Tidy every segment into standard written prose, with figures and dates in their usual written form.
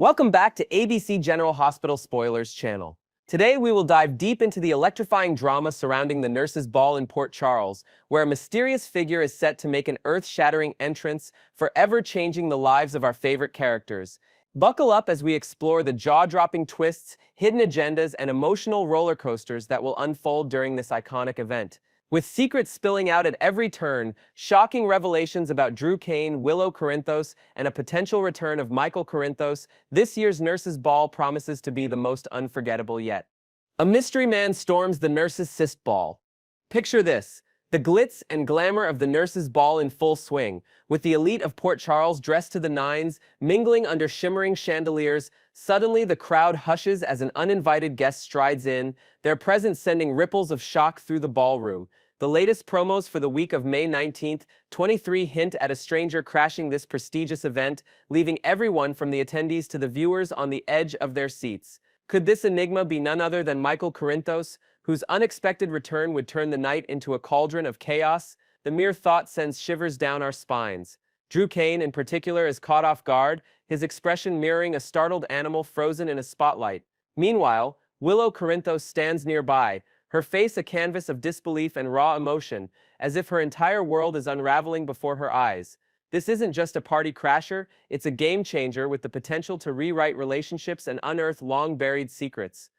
Welcome back to ABC General Hospital Spoilers channel. Today we will dive deep into the electrifying drama surrounding the nurses' ball in Port Charles, where a mysterious figure is set to make an earth-shattering entrance, forever changing the lives of our favorite characters. Buckle up as we explore the jaw-dropping twists, hidden agendas, and emotional roller coasters that will unfold during this iconic event. With secrets spilling out at every turn, shocking revelations about Drew Kane, Willow Corinthos, and a potential return of Michael Corinthos, this year's Nurses' Ball promises to be the most unforgettable yet. A mystery man storms the Nurses' Cyst Ball. Picture this: the glitz and glamour of the Nurses' Ball in full swing, with the elite of Port Charles dressed to the nines, mingling under shimmering chandeliers. Suddenly the crowd hushes as an uninvited guest strides in, their presence sending ripples of shock through the ballroom. The latest promos for the week of May 19th, 23 hint at a stranger crashing this prestigious event, leaving everyone from the attendees to the viewers on the edge of their seats. Could this enigma be none other than Michael Corinthos, whose unexpected return would turn the night into a cauldron of chaos? The mere thought sends shivers down our spines. Drew Kane, in particular, is caught off guard, his expression mirroring a startled animal frozen in a spotlight. Meanwhile, Willow Corinthos stands nearby, her face a canvas of disbelief and raw emotion, as if her entire world is unraveling before her eyes. This isn't just a party crasher, it's a game changer with the potential to rewrite relationships and unearth long-buried secrets.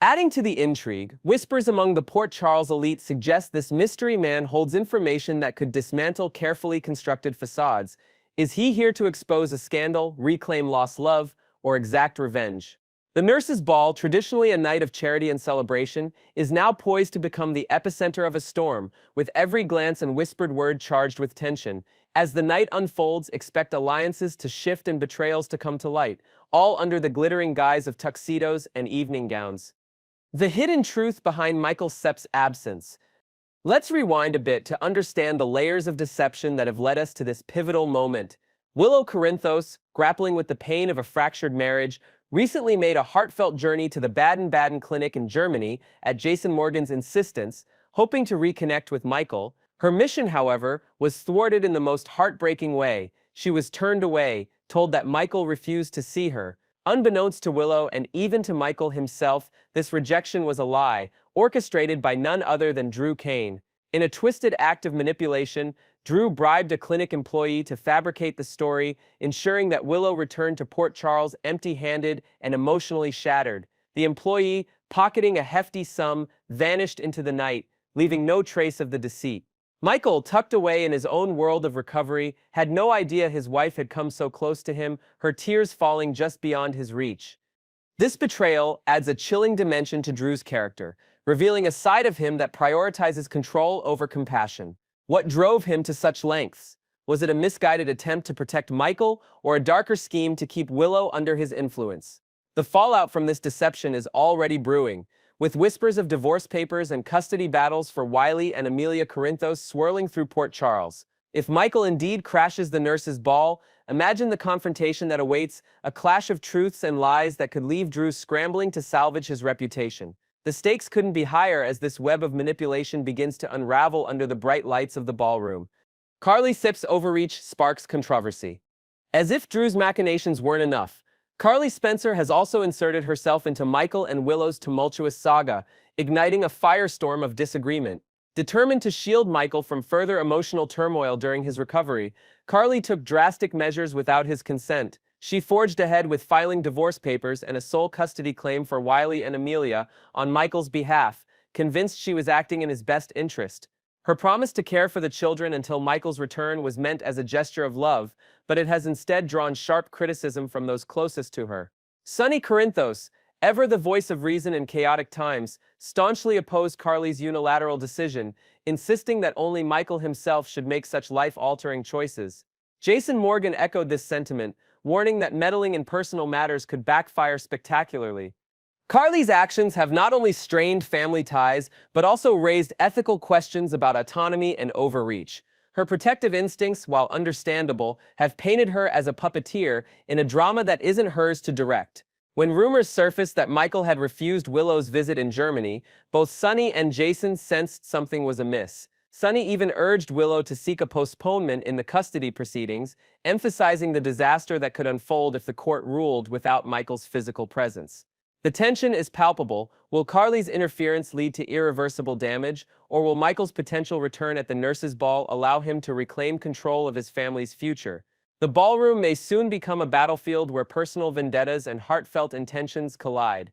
Adding to the intrigue, whispers among the Port Charles elite suggest this mystery man holds information that could dismantle carefully constructed facades. Is he here to expose a scandal, reclaim lost love, or exact revenge? The Nurses' Ball, traditionally a night of charity and celebration, is now poised to become the epicenter of a storm, with every glance and whispered word charged with tension. As the night unfolds, expect alliances to shift and betrayals to come to light, all under the glittering guise of tuxedos and evening gowns. The hidden truth behind Michael Sepp's absence. Let's rewind a bit to understand the layers of deception that have led us to this pivotal moment. Willow Corinthos, grappling with the pain of a fractured marriage, recently made a heartfelt journey to the Baden-Baden Clinic in Germany at Jason Morgan's insistence, hoping to reconnect with Michael. Her mission, however, was thwarted in the most heartbreaking way. She was turned away, told that Michael refused to see her. Unbeknownst to Willow and even to Michael himself, this rejection was a lie, orchestrated by none other than Drew Kane. In a twisted act of manipulation, Drew bribed a clinic employee to fabricate the story, ensuring that Willow returned to Port Charles empty-handed and emotionally shattered. The employee, pocketing a hefty sum, vanished into the night, leaving no trace of the deceit. Michael, tucked away in his own world of recovery, had no idea his wife had come so close to him, her tears falling just beyond his reach. This betrayal adds a chilling dimension to Drew's character, revealing a side of him that prioritizes control over compassion. What drove him to such lengths? Was it a misguided attempt to protect Michael, or a darker scheme to keep Willow under his influence? The fallout from this deception is already brewing, with whispers of divorce papers and custody battles for Wiley and Amelia Corinthos swirling through Port Charles. If Michael indeed crashes the Nurses' Ball, imagine the confrontation that awaits, a clash of truths and lies that could leave Drew scrambling to salvage his reputation. The stakes couldn't be higher as this web of manipulation begins to unravel under the bright lights of the ballroom. Carly Sipp's overreach sparks controversy. As if Drew's machinations weren't enough, Carly Spencer has also inserted herself into Michael and Willow's tumultuous saga, igniting a firestorm of disagreement. Determined to shield Michael from further emotional turmoil during his recovery, Carly took drastic measures without his consent. She forged ahead with filing divorce papers and a sole custody claim for Wiley and Amelia on Michael's behalf, convinced she was acting in his best interest. Her promise to care for the children until Michael's return was meant as a gesture of love, but it has instead drawn sharp criticism from those closest to her. Sonny Corinthos, ever the voice of reason in chaotic times, staunchly opposed Carly's unilateral decision, insisting that only Michael himself should make such life-altering choices. Jason Morgan echoed this sentiment, warning that meddling in personal matters could backfire spectacularly. Carly's actions have not only strained family ties, but also raised ethical questions about autonomy and overreach. Her protective instincts, while understandable, have painted her as a puppeteer in a drama that isn't hers to direct. When rumors surfaced that Michael had refused Willow's visit in Germany, both Sonny and Jason sensed something was amiss. Sunny even urged Willow to seek a postponement in the custody proceedings, emphasizing the disaster that could unfold if the court ruled without Michael's physical presence. The tension is palpable. Will Carly's interference lead to irreversible damage, or will Michael's potential return at the nurses' ball allow him to reclaim control of his family's future? The ballroom may soon become a battlefield where personal vendettas and heartfelt intentions collide.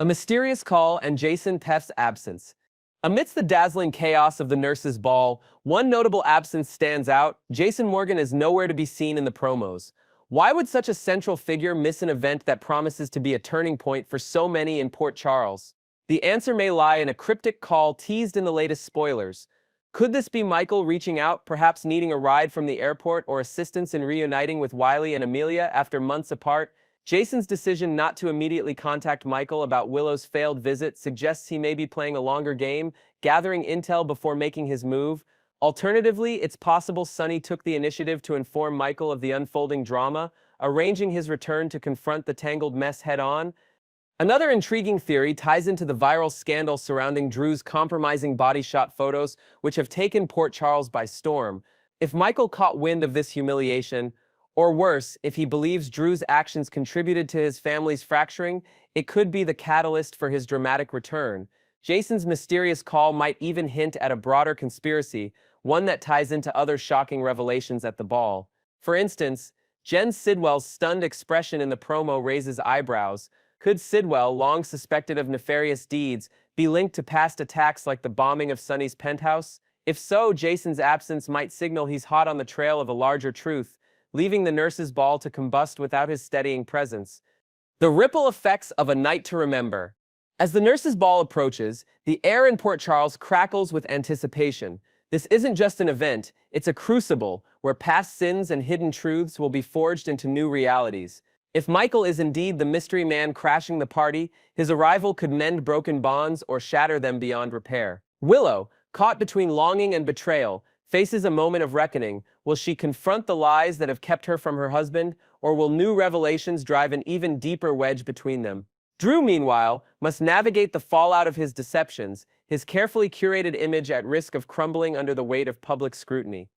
A mysterious call and Jason Peff's absence. Amidst the dazzling chaos of the nurses' ball, one notable absence stands out. Jason Morgan is nowhere to be seen in the promos. Why would such a central figure miss an event that promises to be a turning point for so many in Port Charles? The answer may lie in a cryptic call teased in the latest spoilers. Could this be Michael reaching out, perhaps needing a ride from the airport or assistance in reuniting with Wiley and Amelia after months apart? Jason's decision not to immediately contact Michael about Willow's failed visit suggests he may be playing a longer game, gathering intel before making his move. Alternatively, it's possible Sunny took the initiative to inform Michael of the unfolding drama, arranging his return to confront the tangled mess head-on. Another intriguing theory ties into the viral scandal surrounding Drew's compromising body shot photos, which have taken Port Charles by storm. If Michael caught wind of this humiliation, or worse, if he believes Drew's actions contributed to his family's fracturing, it could be the catalyst for his dramatic return. Jason's mysterious call might even hint at a broader conspiracy, one that ties into other shocking revelations at the ball. For instance, Jen Sidwell's stunned expression in the promo raises eyebrows. Could Sidwell, long suspected of nefarious deeds, be linked to past attacks like the bombing of Sunny's penthouse? If so, Jason's absence might signal he's hot on the trail of a larger truth, leaving the nurses' ball to combust without his steadying presence. The ripple effects of a night to remember. As the nurses' ball approaches, the air in Port Charles crackles with anticipation. This isn't just an event, it's a crucible where past sins and hidden truths will be forged into new realities. If Michael is indeed the mystery man crashing the party, his arrival could mend broken bonds or shatter them beyond repair. Willow, caught between longing and betrayal, faces a moment of reckoning. Will she confront the lies that have kept her from her husband, or will new revelations drive an even deeper wedge between them? Drew, meanwhile, must navigate the fallout of his deceptions, his carefully curated image at risk of crumbling under the weight of public scrutiny.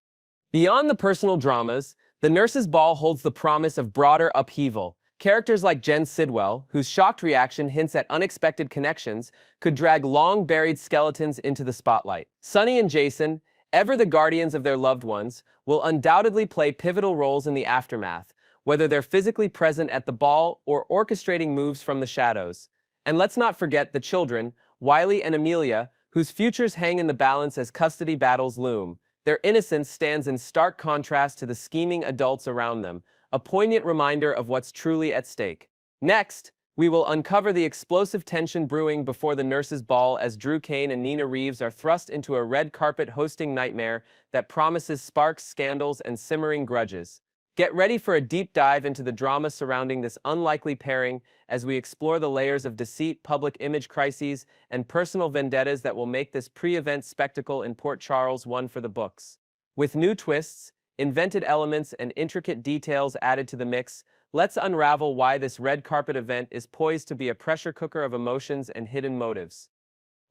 Beyond the personal dramas, the nurses' ball holds the promise of broader upheaval. Characters like Jen Sidwell, whose shocked reaction hints at unexpected connections, could drag long-buried skeletons into the spotlight. Sunny and Jason, ever the guardians of their loved ones, will undoubtedly play pivotal roles in the aftermath, whether they're physically present at the ball or orchestrating moves from the shadows. And let's not forget the children, Wiley and Amelia, whose futures hang in the balance as custody battles loom. Their innocence stands in stark contrast to the scheming adults around them, a poignant reminder of what's truly at stake. Next, we will uncover the explosive tension brewing before the nurses' ball as Drew Cain and Nina Reeves are thrust into a red carpet hosting nightmare that promises sparks, scandals, and simmering grudges. Get ready for a deep dive into the drama surrounding this unlikely pairing as we explore the layers of deceit, public image crises, and personal vendettas that will make this pre-event spectacle in Port Charles one for the books. With new twists, invented elements, and intricate details added to the mix, let's unravel why this red carpet event is poised to be a pressure cooker of emotions and hidden motives.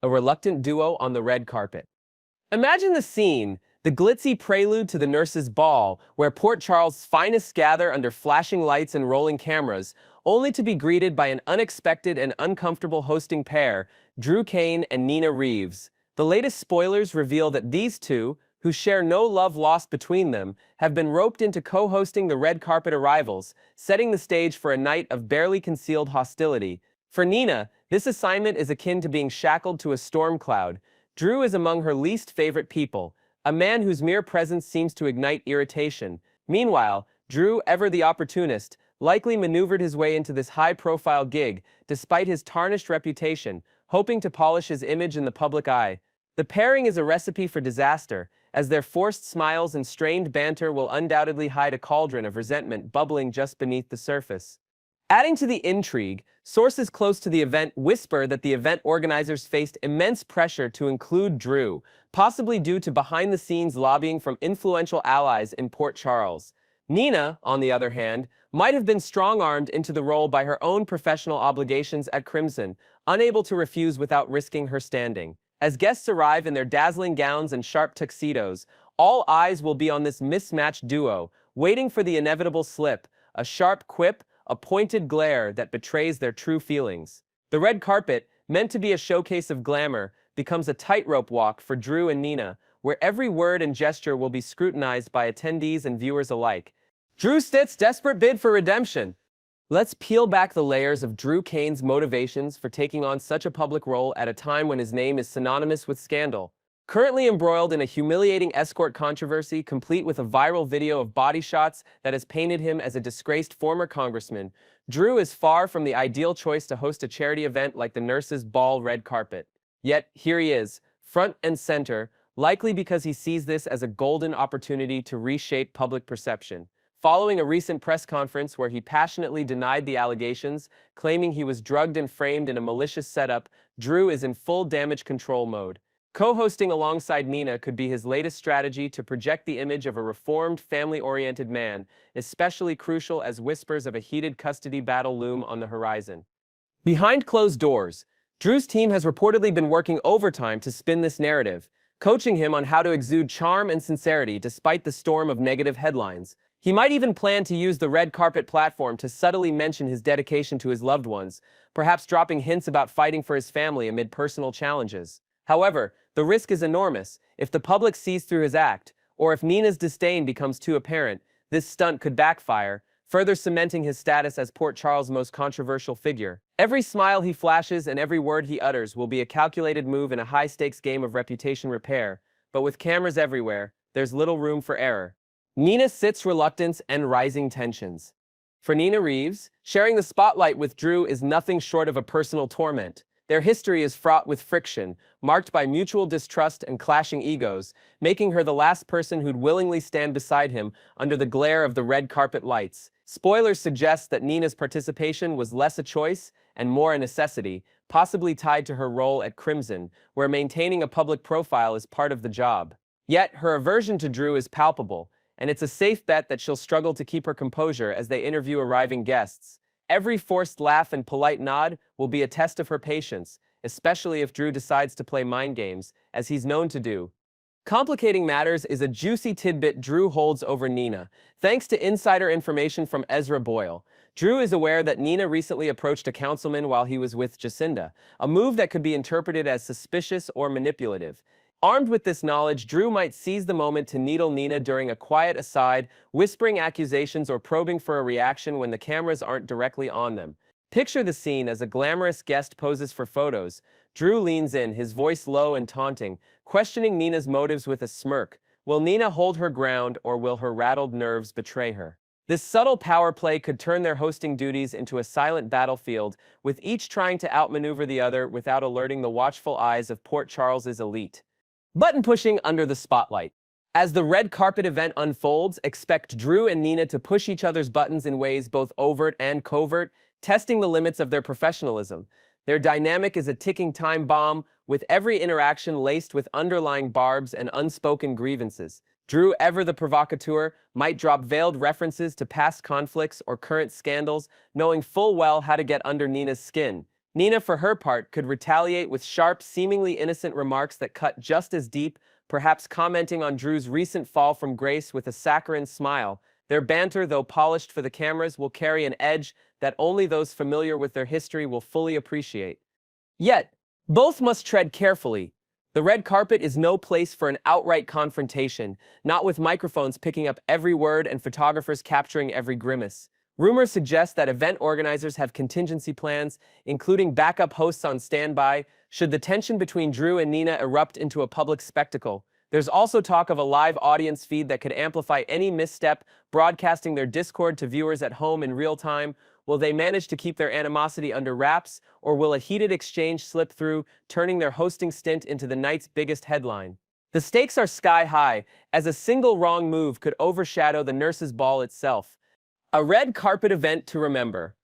A reluctant duo on the red carpet. Imagine the scene, the glitzy prelude to the nurses' ball, where Port Charles' finest gather under flashing lights and rolling cameras, only to be greeted by an unexpected and uncomfortable hosting pair, Drew Cain and Nina Reeves. The latest spoilers reveal that these two, who share no love lost between them, have been roped into co-hosting the red carpet arrivals, setting the stage for a night of barely concealed hostility. For Nina, this assignment is akin to being shackled to a storm cloud. Drew is among her least favorite people, a man whose mere presence seems to ignite irritation. Meanwhile, Drew, ever the opportunist, likely maneuvered his way into this high-profile gig, despite his tarnished reputation, hoping to polish his image in the public eye. The pairing is a recipe for disaster, as their forced smiles and strained banter will undoubtedly hide a cauldron of resentment bubbling just beneath the surface. Adding to the intrigue, sources close to the event whisper that the event organizers faced immense pressure to include Drew, possibly due to behind-the-scenes lobbying from influential allies in Port Charles. Nina, on the other hand, might have been strong-armed into the role by her own professional obligations at Crimson, unable to refuse without risking her standing. As guests arrive in their dazzling gowns and sharp tuxedos, all eyes will be on this mismatched duo, waiting for the inevitable slip, a sharp quip, a pointed glare that betrays their true feelings. The red carpet, meant to be a showcase of glamour, becomes a tightrope walk for Drew and Nina, where every word and gesture will be scrutinized by attendees and viewers alike. Drew Stitt's desperate bid for redemption. Let's peel back the layers of Drew Kane's motivations for taking on such a public role at a time when his name is synonymous with scandal. Currently embroiled in a humiliating escort controversy complete with a viral video of body shots that has painted him as a disgraced former congressman, Drew is far from the ideal choice to host a charity event like the Nurses' Ball red carpet. Yet, here he is, front and center, likely because he sees this as a golden opportunity to reshape public perception. Following a recent press conference where he passionately denied the allegations, claiming he was drugged and framed in a malicious setup, Drew is in full damage control mode. Co-hosting alongside Nina could be his latest strategy to project the image of a reformed, family-oriented man, especially crucial as whispers of a heated custody battle loom on the horizon. Behind closed doors, Drew's team has reportedly been working overtime to spin this narrative, coaching him on how to exude charm and sincerity despite the storm of negative headlines. He might even plan to use the red carpet platform to subtly mention his dedication to his loved ones, perhaps dropping hints about fighting for his family amid personal challenges. However, the risk is enormous. If the public sees through his act, or if Nina's disdain becomes too apparent, this stunt could backfire, further cementing his status as Port Charles' most controversial figure. Every smile he flashes and every word he utters will be a calculated move in a high-stakes game of reputation repair, but with cameras everywhere, there's little room for error. Nina sits reluctance and rising tensions. For Nina Reeves, sharing the spotlight with Drew is nothing short of a personal torment. Their history is fraught with friction, marked by mutual distrust and clashing egos, making her the last person who'd willingly stand beside him under the glare of the red carpet lights. Spoilers suggest that Nina's participation was less a choice and more a necessity, possibly tied to her role at Crimson, where maintaining a public profile is part of the job. Yet, her aversion to Drew is palpable, and it's a safe bet that she'll struggle to keep her composure as they interview arriving guests. Every forced laugh and polite nod will be a test of her patience, especially if Drew decides to play mind games, as he's known to do. Complicating matters is a juicy tidbit Drew holds over Nina, thanks to insider information from Ezra Boyle. Drew is aware that Nina recently approached a councilman while he was with Jacinda, a move that could be interpreted as suspicious or manipulative. Armed with this knowledge, Drew might seize the moment to needle Nina during a quiet aside, whispering accusations or probing for a reaction when the cameras aren't directly on them. Picture the scene as a glamorous guest poses for photos. Drew leans in, his voice low and taunting, questioning Nina's motives with a smirk. Will Nina hold her ground, or will her rattled nerves betray her? This subtle power play could turn their hosting duties into a silent battlefield, with each trying to outmaneuver the other without alerting the watchful eyes of Port Charles's elite. Button pushing under the spotlight. As the red carpet event unfolds, expect Drew and Nina to push each other's buttons in ways both overt and covert, testing the limits of their professionalism. Their dynamic is a ticking time bomb, with every interaction laced with underlying barbs and unspoken grievances. Drew, ever the provocateur, might drop veiled references to past conflicts or current scandals, knowing full well how to get under Nina's skin. Nina, for her part, could retaliate with sharp, seemingly innocent remarks that cut just as deep, perhaps commenting on Drew's recent fall from grace with a saccharine smile. Their banter, though polished for the cameras, will carry an edge that only those familiar with their history will fully appreciate. Yet, both must tread carefully. The red carpet is no place for an outright confrontation, not with microphones picking up every word and photographers capturing every grimace. Rumors suggest that event organizers have contingency plans, including backup hosts on standby, should the tension between Drew and Nina erupt into a public spectacle. There's also talk of a live audience feed that could amplify any misstep, broadcasting their discord to viewers at home in real time. Will they manage to keep their animosity under wraps, or will a heated exchange slip through, turning their hosting stint into the night's biggest headline? The stakes are sky high, as a single wrong move could overshadow the Nurses' Ball itself. A red carpet event to remember.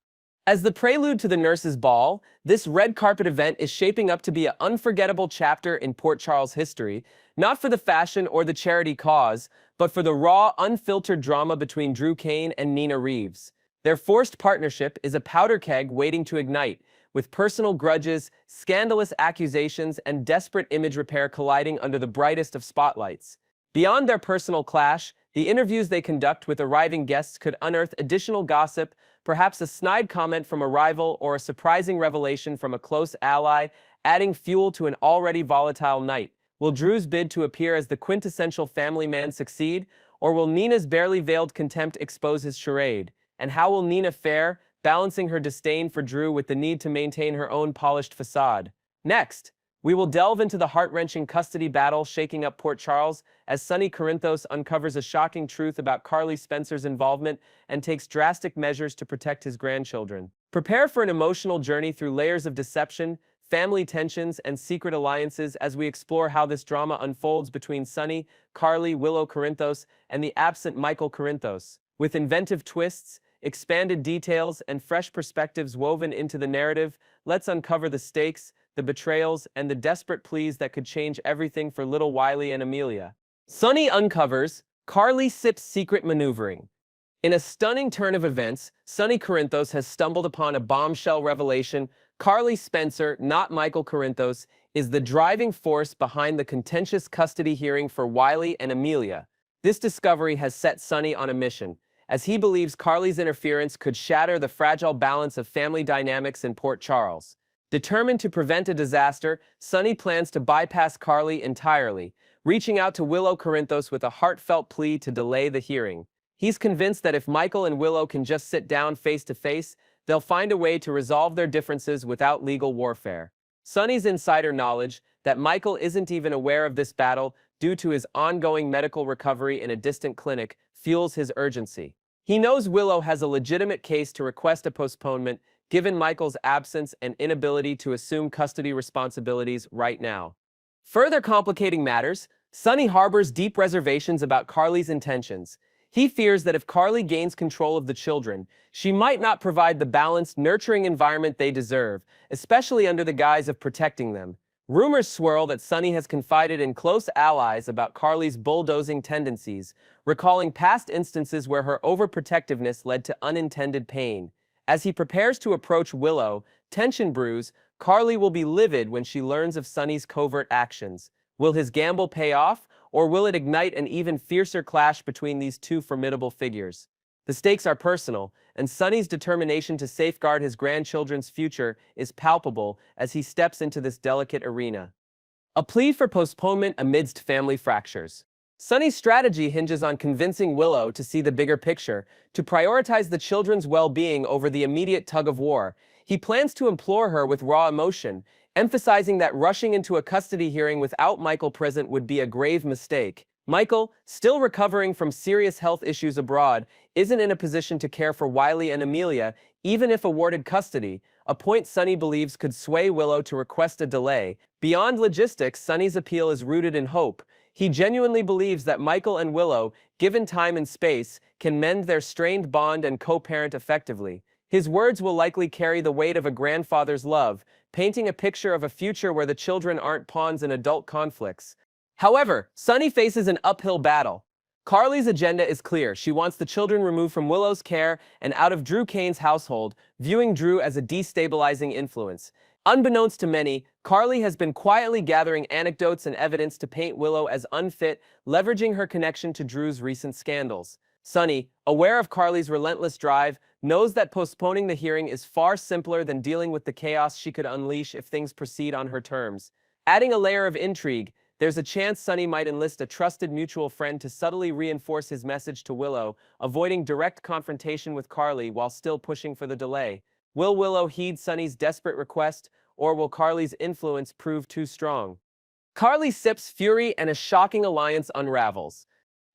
As the prelude to the Nurses' Ball, this red carpet event is shaping up to be an unforgettable chapter in Port Charles history, not for the fashion or the charity cause, but for the raw, unfiltered drama between Drew Kane and Nina Reeves. Their forced partnership is a powder keg waiting to ignite, with personal grudges, scandalous accusations, and desperate image repair colliding under the brightest of spotlights. Beyond their personal clash, the interviews they conduct with arriving guests could unearth additional gossip, perhaps a snide comment from a rival or a surprising revelation from a close ally, adding fuel to an already volatile night. Will Drew's bid to appear as the quintessential family man succeed, or will Nina's barely veiled contempt expose his charade? And how will Nina fare, balancing her disdain for Drew with the need to maintain her own polished facade? Next, we will delve into the heart-wrenching custody battle shaking up Port Charles as Sonny Corinthos uncovers a shocking truth about Carly Spencer's involvement and takes drastic measures to protect his grandchildren. Prepare for an emotional journey through layers of deception, family tensions, and secret alliances as we explore how this drama unfolds between Sonny, Carly, Willow Corinthos, and the absent Michael Corinthos. With inventive twists, expanded details, and fresh perspectives woven into the narrative, let's uncover the stakes, the betrayals, and the desperate pleas that could change everything for little Wiley and Amelia. Sonny uncovers Carly Sip's secret maneuvering. In a stunning turn of events, Sonny Corinthos has stumbled upon a bombshell revelation. Carly Spencer, not Michael Corinthos, is the driving force behind the contentious custody hearing for Wiley and Amelia. This discovery has set Sonny on a mission, as he believes Carly's interference could shatter the fragile balance of family dynamics in Port Charles. Determined to prevent a disaster, Sonny plans to bypass Carly entirely, reaching out to Willow Corinthos with a heartfelt plea to delay the hearing. He's convinced that if Michael and Willow can just sit down face to face, they'll find a way to resolve their differences without legal warfare. Sonny's insider knowledge that Michael isn't even aware of this battle due to his ongoing medical recovery in a distant clinic fuels his urgency. He knows Willow has a legitimate case to request a postponement given Michael's absence and inability to assume custody responsibilities right now. Further complicating matters, Sonny harbors deep reservations about Carly's intentions. He fears that if Carly gains control of the children, she might not provide the balanced, nurturing environment they deserve, especially under the guise of protecting them. Rumors swirl that Sonny has confided in close allies about Carly's bulldozing tendencies, recalling past instances where her overprotectiveness led to unintended pain. As he prepares to approach Willow, tension brews. Carly will be livid when she learns of Sonny's covert actions. Will his gamble pay off, or will it ignite an even fiercer clash between these two formidable figures? The stakes are personal, and Sonny's determination to safeguard his grandchildren's future is palpable as he steps into this delicate arena. A plea for postponement amidst family fractures. Sonny's strategy hinges on convincing Willow to see the bigger picture, to prioritize the children's well-being over the immediate tug-of-war. He plans to implore her with raw emotion, emphasizing that rushing into a custody hearing without Michael present would be a grave mistake. Michael, still recovering from serious health issues abroad, isn't in a position to care for Wiley and Amelia, even if awarded custody, a point Sonny believes could sway Willow to request a delay. Beyond logistics, Sonny's appeal is rooted in hope. He genuinely believes that Michael and Willow, given time and space, can mend their strained bond and co-parent effectively. His words will likely carry the weight of a grandfather's love, painting a picture of a future where the children aren't pawns in adult conflicts. However, Sonny faces an uphill battle. Carly's agenda is clear. She wants the children removed from Willow's care and out of Drew Kane's household, viewing Drew as a destabilizing influence. Unbeknownst to many, Carly has been quietly gathering anecdotes and evidence to paint Willow as unfit, leveraging her connection to Drew's recent scandals. Sonny, aware of Carly's relentless drive, knows that postponing the hearing is far simpler than dealing with the chaos she could unleash if things proceed on her terms. Adding a layer of intrigue, there's a chance Sonny might enlist a trusted mutual friend to subtly reinforce his message to Willow, avoiding direct confrontation with Carly while still pushing for the delay. Will Willow heed Sonny's desperate request, or will Carly's influence prove too strong? Carly Sip's fury and a shocking alliance unravels.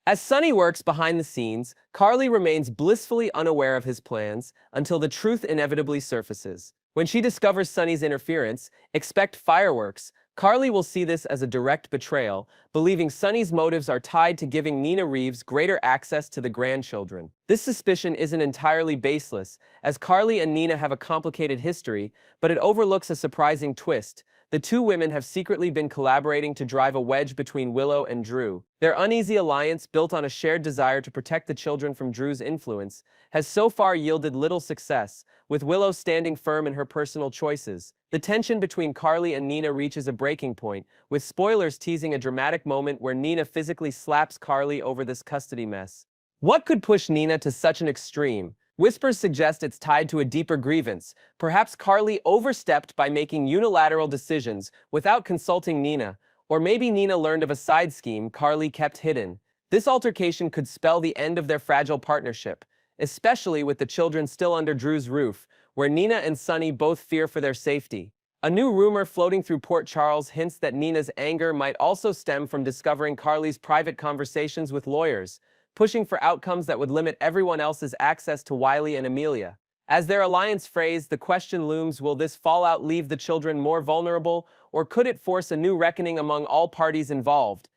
As Sonny works behind the scenes, Carly remains blissfully unaware of his plans until the truth inevitably surfaces. When she discovers Sonny's interference, expect fireworks. Carly will see this as a direct betrayal, believing Sonny's motives are tied to giving Nina Reeves greater access to the grandchildren. This suspicion isn't entirely baseless, as Carly and Nina have a complicated history, but it overlooks a surprising twist. the two women have secretly been collaborating to drive a wedge between Willow and Drew. Their uneasy alliance, built on a shared desire to protect the children from Drew's influence, has so far yielded little success, with Willow standing firm in her personal choices. The tension between Carly and Nina reaches a breaking point, with spoilers teasing a dramatic moment where Nina physically slaps Carly over this custody mess. What could push Nina to such an extreme? Whispers suggest it's tied to a deeper grievance. Perhaps Carly overstepped by making unilateral decisions without consulting Nina, or maybe Nina learned of a side scheme Carly kept hidden. This altercation could spell the end of their fragile partnership, especially with the children still under Drew's roof, where Nina and Sonny both fear for their safety. A new rumor floating through Port Charles hints that Nina's anger might also stem from discovering Carly's private conversations with lawyers, pushing for outcomes that would limit everyone else's access to Wiley and Amelia. As their alliance frays, the question looms, will this fallout leave the children more vulnerable, or could it force a new reckoning among all parties involved?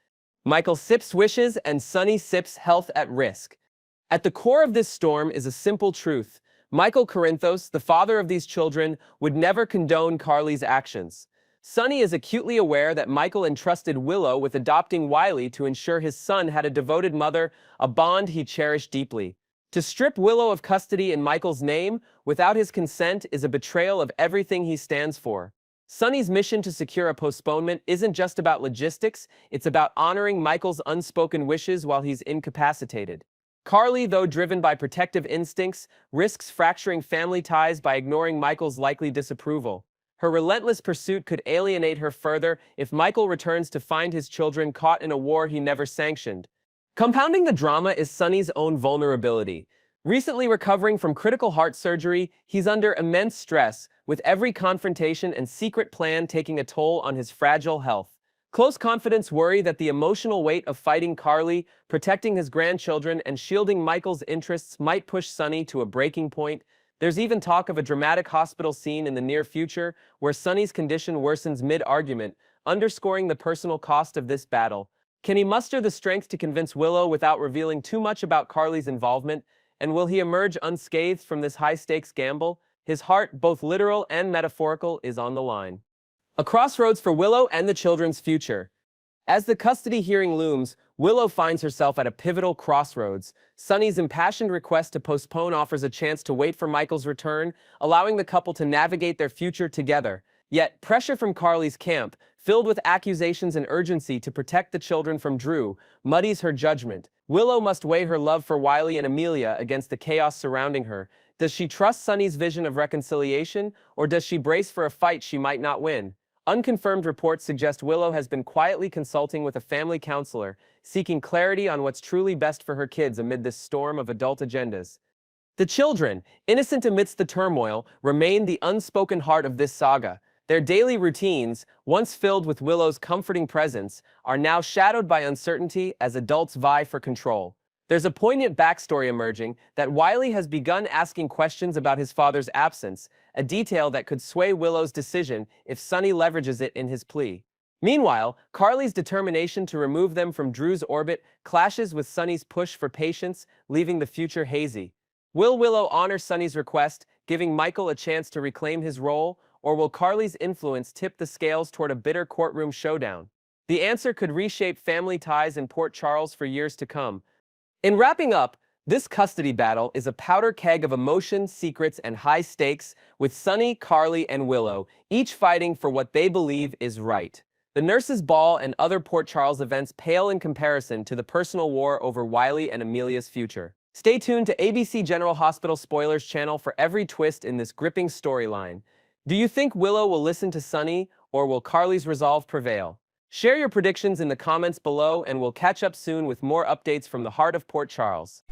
Michael Sipp's wishes and Sonny Sipp's health at risk. At the core of this storm is a simple truth. Michael Corinthos, the father of these children, would never condone Carly's actions. Sonny is acutely aware that Michael entrusted Willow with adopting Wiley to ensure his son had a devoted mother, a bond he cherished deeply. To strip Willow of custody in Michael's name, without his consent, is a betrayal of everything he stands for. Sonny's mission to secure a postponement isn't just about logistics, it's about honoring Michael's unspoken wishes while he's incapacitated. Carly, though driven by protective instincts, risks fracturing family ties by ignoring Michael's likely disapproval. Her relentless pursuit could alienate her further if Michael returns to find his children caught in a war he never sanctioned. Compounding the drama is Sonny's own vulnerability. Recently recovering from critical heart surgery, he's under immense stress, with every confrontation and secret plan taking a toll on his fragile health. Close confidants worry that the emotional weight of fighting Carly, protecting his grandchildren, and shielding Michael's interests might push Sonny to a breaking point. There's even talk of a dramatic hospital scene in the near future where Sonny's condition worsens mid-argument, underscoring the personal cost of this battle. Can he muster the strength to convince Willow without revealing too much about Carly's involvement? And will he emerge unscathed from this high-stakes gamble? His heart, both literal and metaphorical, is on the line. A crossroads for Willow and the children's future. As the custody hearing looms, Willow finds herself at a pivotal crossroads. Sonny's impassioned request to postpone offers a chance to wait for Michael's return, allowing the couple to navigate their future together. Yet, pressure from Carly's camp, filled with accusations and urgency to protect the children from Drew, muddies her judgment. Willow must weigh her love for Wiley and Amelia against the chaos surrounding her. Does she trust Sonny's vision of reconciliation, or does she brace for a fight she might not win? Unconfirmed reports suggest Willow has been quietly consulting with a family counselor, seeking clarity on what's truly best for her kids amid this storm of adult agendas. The children, innocent amidst the turmoil, remain the unspoken heart of this saga. Their daily routines, once filled with Willow's comforting presence, are now shadowed by uncertainty as adults vie for control. There's a poignant backstory emerging that Wiley has begun asking questions about his father's absence, a detail that could sway Willow's decision if Sonny leverages it in his plea. Meanwhile, Carly's determination to remove them from Drew's orbit clashes with Sonny's push for patience, leaving the future hazy. Will Willow honor Sonny's request, giving Michael a chance to reclaim his role, or will Carly's influence tip the scales toward a bitter courtroom showdown? The answer could reshape family ties in Port Charles for years to come. In wrapping up, this custody battle is a powder keg of emotion, secrets, and high stakes, with Sonny, Carly, and Willow, each fighting for what they believe is right. The Nurses' Ball and other Port Charles events pale in comparison to the personal war over Wiley and Amelia's future. Stay tuned to ABC General Hospital Spoilers channel for every twist in this gripping storyline. Do you think Willow will listen to Sonny, or will Carly's resolve prevail? Share your predictions in the comments below, and we'll catch up soon with more updates from the heart of Port Charles.